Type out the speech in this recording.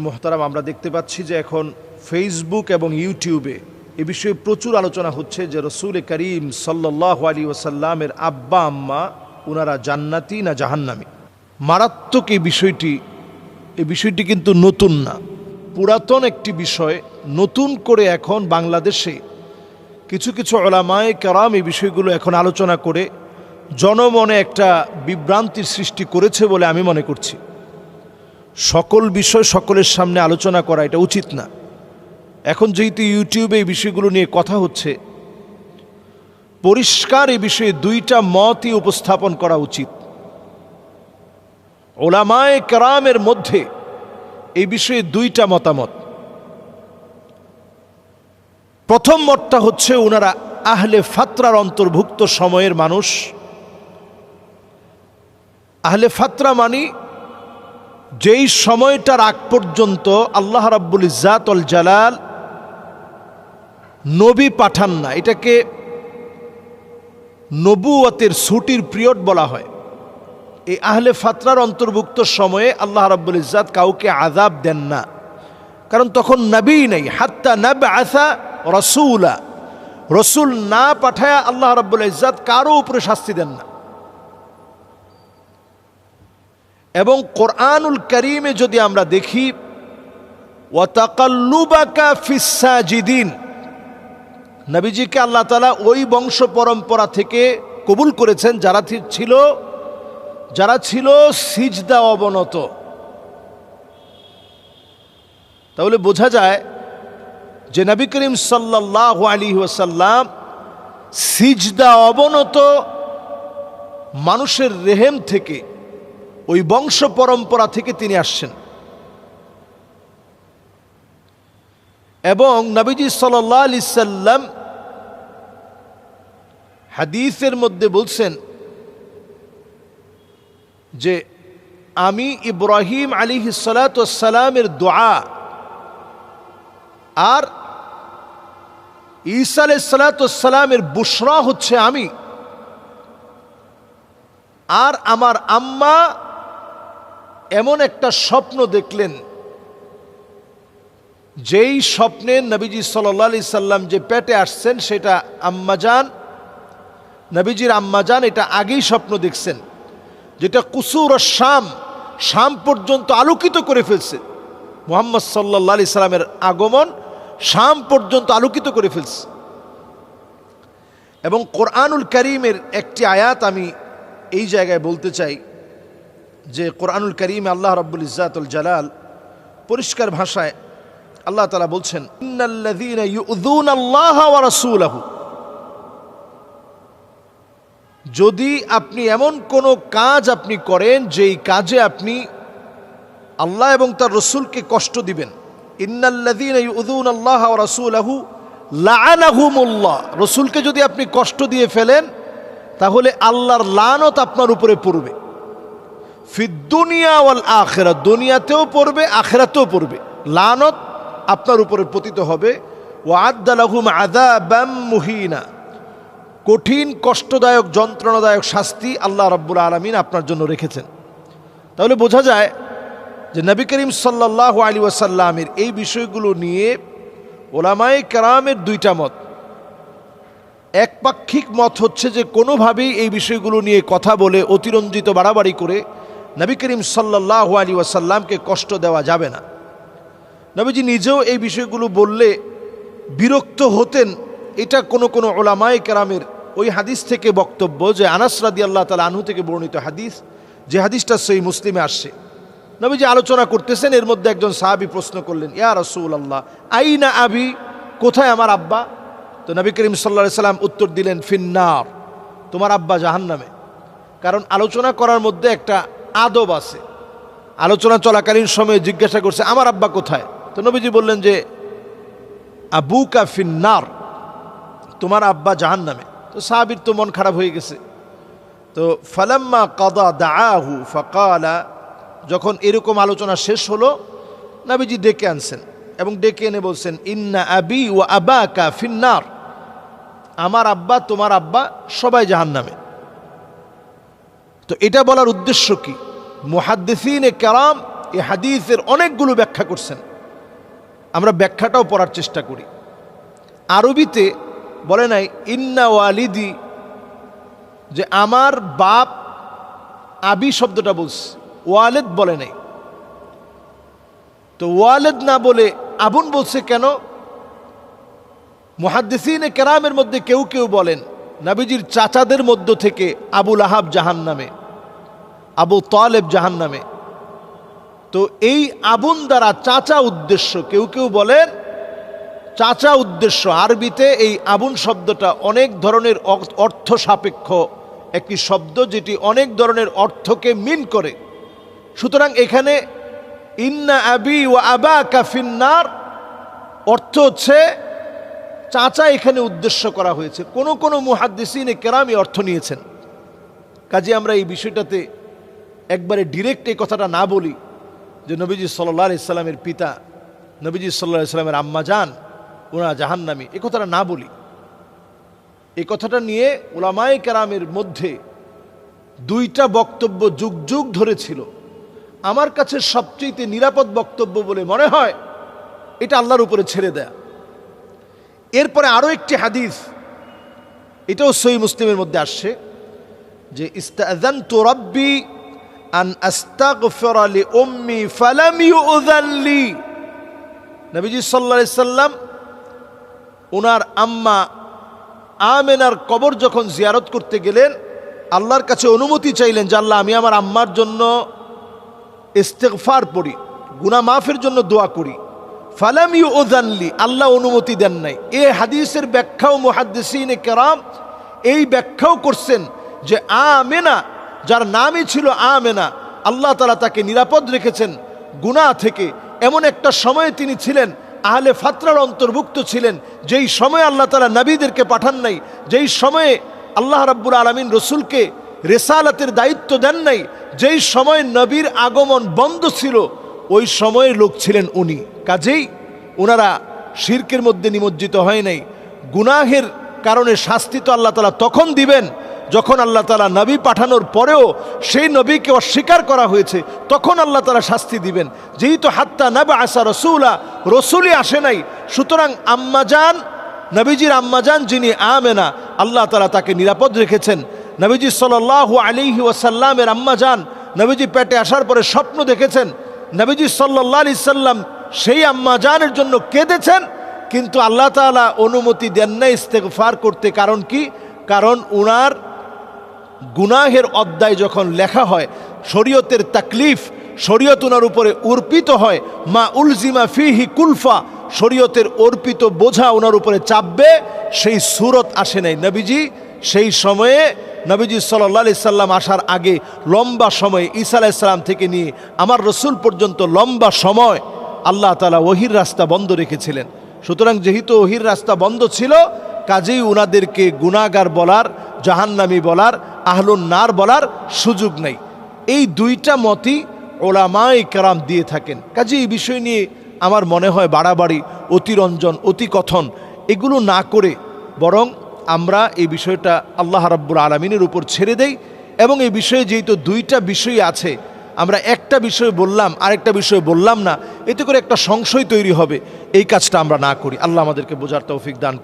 মোহতারাম, আমরা দেখতে পাচ্ছি যে এখন ফেসবুক এবং ইউটিউবে এ বিষয়ে প্রচুর আলোচনা হচ্ছে যে রসুল করিম সাল্লাল্লাহু আলাইহি ওয়াসাল্লামের আব্বা আম্মা ওনারা জান্নাতি না জাহান্নামী। মারাত্মক এই বিষয়টি কিন্তু নতুন না, পুরাতন একটি বিষয়। নতুন করে এখন বাংলাদেশে কিছু কিছু উলামায়ে কেরাম এই বিষয়গুলো এখন আলোচনা করে জনমনে একটা বিভ্রান্তির সৃষ্টি করেছে বলে আমি মনে করছি। সকল বিষয় সকলের সামনে আলোচনা করা এটা উচিত না। এখন যেহেতু ইউটিউবে এই বিষয়গুলো নিয়ে কথা হচ্ছে, পরিষ্কার এই বিষয়ে দুইটা মতই উপস্থাপন করা উচিত। উলামায়ে কেরামের মধ্যে এই বিষয়ে দুইটা মতামত। প্রথম মতটা হচ্ছে ওনারা আহলে ফাতরার অন্তর্ভুক্ত সময়ের মানুষ। আহলে ফাতরা মানি যেই সময়টার আগ পর্যন্ত আল্লাহ রাব্বুল ইজ্জাত ওয়াল জালাল নবী পাঠান না, এটাকে নবুয়তের ছুটির পিরিয়ড বলা হয়। এই আহলে ফাতরার অন্তর্ভুক্ত সময়ে আল্লাহ রাব্বুল ইজ্জাত কাউকে আযাব দেন না, কারণ তখন নবী নেই। হাত্তা নাবআসা রাসূলা, রসুল না পাঠায়া আল্লাহ রাব্বুল ইজ্জাত কারো উপরে শাস্তি দেন না। এবং কোরআনুল কারীমে যদি আমরা দেখি, ওয়া তাকাল্লুবাকা ফিস সাজিদিন, নবীজিকে আল্লাহ তাআলা ওই বংশ পরম্পরা থেকে কবুল করেছেন যারা ছিল সিজদা অবনত। তাহলে বোঝা যায় যে নবী করিম সাল্লাল্লাহু আলাইহি ওয়াসাল্লাম সিজদা অবনত মানুষের রেহেম থেকে, ওই বংশ পরম্পরা থেকে তিনি আসছেন। এবং নবীজি সাল্লাল্লাহু আলাইহি সাল্লাম হাদিসের মধ্যে বলছেন যে আমি ইব্রাহিম আলাইহিস সালাতু ওয়াস সালামের দোয়া আর ঈসা আলাইহিস সালাতু ওয়াস সালামের বুশরা হচ্ছে আমি, আর আমার আম্মা এমন একটা স্বপ্ন দেখলেন, যেই স্বপ্নে নবীজি সাল্লাল্লাহু আলাইহি সাল্লাম যে পেটে আসছেন সেটা আম্মাজান, নবীজির আম্মাজান এটা আগেই স্বপ্ন দেখছেন, যেটা কুসুর শাম পর্যন্ত আলোকিত করে ফেলছে। মুহাম্মদ সাল্লাল্লাহু আলাইহি সাল্লামের আগমন শাম পর্যন্ত আলোকিত করে ফেলছে। এবং কোরআনুল কারীমের একটি আয়াত আমি এই জায়গায় বলতে চাই যে কোরআনুল কারীমে আল্লাহ রাব্বুল ইজ্জাত ওয়াল জালাল পরিষ্কার ভাষায় আল্লাহ তাআলা বলছেন, ইন্নাল্লাযীনা ইউযুনাল্লাহা ওয়া রাসূলাহু, যদি আপনি এমন কোনো কাজ আপনি করেন যেই কাজে আপনি আল্লাহ এবং তার রসুলকে কষ্ট দিবেন, ইন্নাল্লাযীনা ইউযুনাল্লাহা ওয়া রাসূলাহু লাআনাহুমুল্লাহ, রসুলকে যদি আপনি কষ্ট দিয়ে ফেলেন তাহলে আল্লাহর লানত আপনার উপরে পড়বে। ফিদ দুনিয়া ওয়াল আখিরা, দুনিয়াতেও পড়বে আখিরাতেও পড়বে, লানত আপনার উপরে পতিত হবে। ওয়া আ'আদ্দা লাহুম আযাবাম মুহিনা, কঠিন কষ্টদায়ক যন্ত্রণাদায়ক শাস্তি আল্লাহ রাব্বুল আলামিন আপনার জন্য রেখেছেন। তাহলে বোঝা যায় যে নবী করিম সাল্লাল্লাহু আলাইহি ওয়াসাল্লামের এই বিষয়গুলো নিয়ে উলামায়ে কেরামের দুইটা মত। একপাক্ষিক মত হচ্ছে যে কোনোভাবেই এই বিষয়গুলো নিয়ে কথা বলে অতিরঞ্জিত বাড়াবাড়ি করে নবী করিম সাল্লাল্লাহু আলাইহি ওয়াসাল্লামকে কষ্ট দেওয়া যাবে না। নবীজি নিজেও এই বিষয়গুলো বললে বিরক্ত হতেন, এটা কোনো উলামায়ে কেরামের ওই হাদিস থেকে বক্তব্য, যে আনাস রাদিয়াল্লাহু তাআলা আনহু থেকে বর্ণিত হাদিস, যে হাদিসটা সহিহ মুসলিমে আসছে। নবীজি আলোচনা করতেছেন, এর মধ্যে একজন সাহাবী প্রশ্ন করলেন, ইয়া রাসূলুল্লাহ আইনা আবি, কোথায় আমার আব্বা? তো নবী করিম সাল্লাল্লাহু আলাইহি সাল্লাম উত্তর দিলেন, ফিন্নার, তোমার আব্বা জাহান্নামে। কারণ আলোচনা করার মধ্যে একটা আদব আছে। আলোচনা চলাকালীন সময়ে জিজ্ঞাসা করছে, আমার আব্বা কোথায়? তো নবীজি বললেন যে আবুকা ফিন্নার, তোমার আব্বা জাহান্নামে। তো সাহাবীর তো মন খারাপ হয়ে গেছে। তো ফালাম্মা কাদা দাআহু ফাকালা, যখন এরকম আলোচনা শেষ হলো, নবীজি ডেকে আনছেন এবং ডেকে এনে বলছেন, ইন্না আবি ওয়া আবাকা ফিন্নার, আমার আব্বা তোমার আব্বা সবাই জাহান্নামে। তো এটা বলার উদ্দেশ্য কি? মুহাদ্দিসিনে কেরাম এই হাদিসের অনেকগুলো ব্যাখ্যা করছেন। আমরা ব্যাখ্যাটাও পড়ার চেষ্টা করি। আরবিতে বলে নাই ইন্না ওয়ালিদি, যে আমার বাপ, আবি শব্দটা বলছে, ওয়ালেদ বলে নাই। তো ওয়ালেদ না বলে আবুন বলছে কেন? মুহাদ্দিসিনে কেরামের মধ্যে কেউ কেউ বলেন নবীজির চাচাদের মধ্য থেকে আবুল আহাব জাহান্নামে, আবু তালেব জাহান্নামে। তো এই আবুন দ্বারা চাচা উদ্দেশ্য, কেউ কেউ বলেন চাচা উদ্দেশ্য। আরবিতে এই আবুন শব্দটা অনেক ধরনের অর্থ সাপেক্ষ একটি শব্দ, যেটি অনেক ধরনের অর্থকে মিন করে। সুতরাং এখানে ইন্না আবি ওয়া আবাকা ফিন্নার অর্থ হচ্ছে চাচা এখানে উদ্দেশ্য করা হয়েছে। কোন কোন মুহাদ্দিসিনে কেরামি অর্থ নিয়েছেন। কাজে আমরা এই বিষয়টাতে একবারে ডিরেক্ট এই কথাটা না বলি যে নবীজি সাল্লাল্লাহু আলাইহি সাল্লামের পিতা, নবীজি সাল্লাল্লাহু আলাইহি সাল্লামের আম্মা জান ওনারা জাহান্নামী, এই কথাটা না বলি। এই কথাটা নিয়ে উলামায়ে কেরামের মধ্যে দুইটা বক্তব্য যুগ যুগ ধরে ছিল। আমার কাছে সবচেয়ে নিরাপদ বক্তব্য বলে মনে হয় এটা আল্লাহর উপরে ছেড়ে দেয়া। এরপরে আরো একটি হাদিস, এটাও সহিহ মুসলিমের মধ্যে আসছে যে ইস্তাযানতু রাব্বি আন আস্তাগফিরা লি উম্মি ফালাম ইউযান লি। নবীজি সাল্লাল্লাহু আলাইহি সাল্লাম ওনার আম্মা আমেনার কবর যখন জিয়ারত করতে গেলেন, আল্লাহর কাছে অনুমতি চাইলেন যে আল্লাহ, আমি আমার আম্মার জন্য ইস্তিগফার পড়ি, গুনাহ মাফের জন্য দোয়া করি। ফালাম ইউযান লি, আল্লাহ অনুমতি দেন নাই। এই হাদিসের ব্যাখ্যাও মুহাদ্দিসিনে কেরাম এই ব্যাখ্যাও করছেন যে আমেনা, যার নামই ছিল আমেনা, আল্লাহ তাআলা তাকে নিরাপদ রেখেছেন গুনাহ থেকে। এমন একটা সময়ে তিনি ছিলেন আহলে ফাতরার অন্তর্ভুক্ত ছিলেন, যেই সময়ে আল্লাহ তাআলা নবীদেরকে পাঠান নাই, যেই সময়ে আল্লাহ রাব্বুল আলামিন রসুলকে রিসালাতের দায়িত্ব দেন নাই, যেই সময় নবীর আগমন বন্ধ ছিল, ওই সময়ের লোক ছিলেন উনি। কাজেই ওনারা শিরকের মধ্যে নিমজ্জিত হয় নাই। গুনাহের কারণে শাস্তি তো আল্লাহ তাআলা তখন দিবেন যখন আল্লাহ তাআলা নবী পাঠানোর পরেও সেই নবীকে অস্বীকার করা হয়েছে, তখন আল্লাহ তাআলা শাস্তি দিবেন। যেহেতু হাত্তা নাবআসা রাসূলা, রসুলই আসে নাই, সুতরাং আম্মাজান, নবীজির আম্মাজান যিনি আমেনা, আল্লাহ তাআলা তাকে নিরাপদ রেখেছেন। নবীজি সাল্লাল্লাহু আলাইহি ওয়াসাল্লামের আম্মাজান নবীজি পেটে আসার পরে স্বপ্ন দেখেছেন, নবীজি সাল্লাল্লাহু আলাইহি সাল্লাম সেই আম্মাজানের জন্য কেঁদেছেন, কিন্তু আল্লাহ তাআলা অনুমতি দেন না ইস্তেগফার করতে। কারণ কি? কারণ উনার গুনাহের অধ্যায় যখন লেখা হয়, শরীয়তের তাকলিফ, শরীয়ত উনার উপরে অর্পিত হয়, মা উলজিমা ফিহি কুলফা, শরীয়তের অর্পিত বোঝা ওনার উপরে চাপবে, সেই সূরত আসে নাই। নবীজি সেই সময়ে, নবীজি সাল্লাল্লাহু আলাইহি সাল্লাম আসার আগে লম্বা সময়, ঈসা আলাইহিস সালাম থেকে নিয়ে আমার রসুল পর্যন্ত লম্বা সময় আল্লাহ তাআলা ওহির রাস্তা বন্ধ রেখেছিলেন। সুতরাং যেহেতু ওহির রাস্তা বন্ধ ছিল, কাজেই উনাদেরকে গুনাহগার বলার, জাহান্নামী বলার, আহলুন নার বলার সুযোগ নেই। এই দুইটা মতই উলামায়ে কেরাম দিয়ে থাকেন। কাজেই এই বিষয় নিয়ে আমার মনে হয় বাড়াবাড়ি, অতিরঞ্জন, অতিকথন এগুলো না করে বরং আমরা এই বিষয়টা আল্লাহ রাব্বুল আলামিনের উপর ছেড়ে দেই। এবং এই বিষয়ে যেহেতু দুইটা বিষয় আছে, আমরা একটা বিষয় বললাম আরেকটা বিষয় বললাম না, এতে করে একটা সংশয় তৈরি হবে, এই কাজটা আমরা না করি। আল্লাহ আমাদেরকে বোঝার তৌফিক দান করুন।